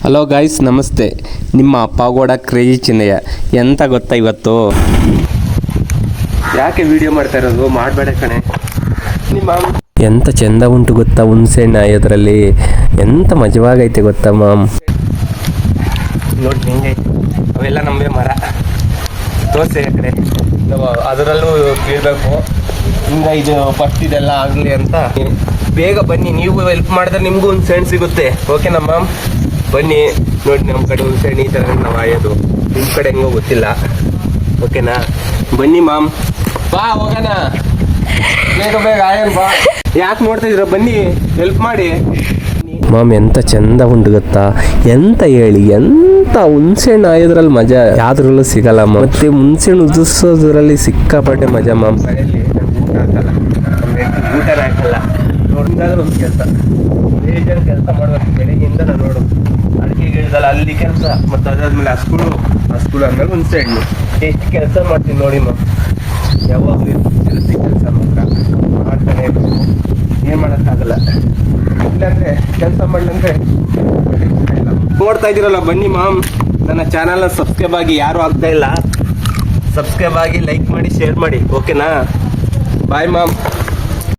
Hello guys, ನಮಸ್ತೆ. ನಿಮ್ಮ pagoda crazy Chinnaiah. ಎಂತ ಗೊತ್ತಾ ಇವತ್ತು? ಯಾಕೆ ವಿಡಿಯೋ ಮಾಡ್ತಾ ಇರೋದು? ಮಾಡಬೇಡ ಕಣೆ. ನಿಮ್ಮ ಎಂತ ಚೆಂದ ಉಂಟು ಗೊತ್ತಾ ಹುಣಸೆಹಣ್ಣು ಇದರಲ್ಲಿ. ಎಂತ ಮಜವಾಗೈತೆ ಗೊತ್ತಾ ಮಾಮ್. ನೋಡಿ ಹೆಂಗೈತೆ, ಅವೆಲ್ಲ ನಮ್ಮೇ ಮರ. ತೋರಿಸಿ ಆ ಕಡೆ, ಅದರಲ್ಲೂ ಕೀಳ್ಬೇಕು. ಹಿಂಗ ಇದು ಫಸ್ಟ್ ಇದೆಲ್ಲ ಆಗಲಿ ಅಂತ ಬೇಗ ಬನ್ನಿ. ನೀವು ಹೆಲ್ಪ್ ಮಾಡಿದ್ರೆ ನಿಮಗೂ ಒಂದು ಸೆಣ್ ಸಿಗುತ್ತೆ. ಓಕೆನಾ ಮ್ಯಾಮ್? ಬನ್ನಿ ನೋಡಿ, ನಮ್ಮ ಕಡೆ ಒಂದು ಸೆಣ್ ಈ ಥರ ನಾವು ಆಯೋದು. ನಿಮ್ಮ ಕಡೆ ಹೆಂಗೋ ಗೊತ್ತಿಲ್ಲ. ಓಕೆನಾ? ಬನ್ನಿ ಮ್ಯಾಮ್, ಬಾ ಹೋಗೋಣ. ಬೇಗ ಬೇಗ ಆಯನ್ ಬಾ. ಯಾಕೆ ನೋಡ್ತಾ ಇದ್ದೀರಾ? ಬನ್ನಿ ಹೆಲ್ಪ್ ಮಾಡಿ. ಮಾಮ್ ಎಂತ ಚಂದ ಉಂಟು ಗೊತ್ತಾ? ಎಂತ ಹೇಳಿ, ಎಂತ ಹುಣಸೆಹಣ್ಣು ಆಯೋದ್ರಲ್ಲಿ ಮಜಾ ಯಾವ್ದ್ರಲ್ಲೂ ಸಿಗಲ್ಲ. ಮತ್ತೆ ಹುಣಸೆಹಣ್ಣು ಉದಿಸೋದ್ರಲ್ಲಿ ಸಿಕ್ಕಾಪಟ್ಟೆ ಮಜಾ ಮಾಮ್. ಊಟ ಹಾಕಲ್ಲ ನೋಡಿದಾದ್ರೂ ಒಂದು ಕೆಲಸ, ಬೇಜಾರು ಕೆಲಸ ಮಾಡ್ಬೇಕು. ಬೆಳಿಗ್ಗೆಯಿಂದ ನಾನು ನೋಡು, ಅಡಿಗೆ ಹೇಳಿದಲ್ಲ ಅಲ್ಲಿ ಕೆಲಸ, ಮತ್ತು ಅದಾದ್ಮೇಲೆ ಹಸ್ಕುಳು ಅಂದಾಗ ಹುಣಸೆಹಣ್ಣು. ಎಷ್ಟು ಕೆಲಸ ಮಾಡ್ತೀನಿ ನೋಡಿ ಮಾಮ್. ಯಾವಾಗಲೂ ಇರುತ್ತೆ ಕೆಲಸ ಮಾತ್ರ ಮಾಡ್ತಾನೆ ಇರ್ಬೇಕು. ಏನು ಮಾಡೋಕ್ಕಾಗಲ್ಲ. ಇಲ್ಲಾಂದ್ರೆ ಕೆಲಸ ಮಾಡ್ಲಂದ್ರೆ ನೋಡ್ತಾ ಇದ್ದೀರಲ್ಲ, ಬನ್ನಿ ಮಾಮ್. ನನ್ನ ಚಾನಲ್ನ ಸಬ್ಸ್ಕ್ರೈಬ್ ಆಗಿ, ಯಾರು ಆಗ್ತಾ ಇಲ್ಲ ಸಬ್ಸ್ಕ್ರೈಬ್ ಆಗಿ, ಲೈಕ್ ಮಾಡಿ, ಶೇರ್ ಮಾಡಿ. ಓಕೆನಾ? ಬಾಯ್ ಮಾಮ್.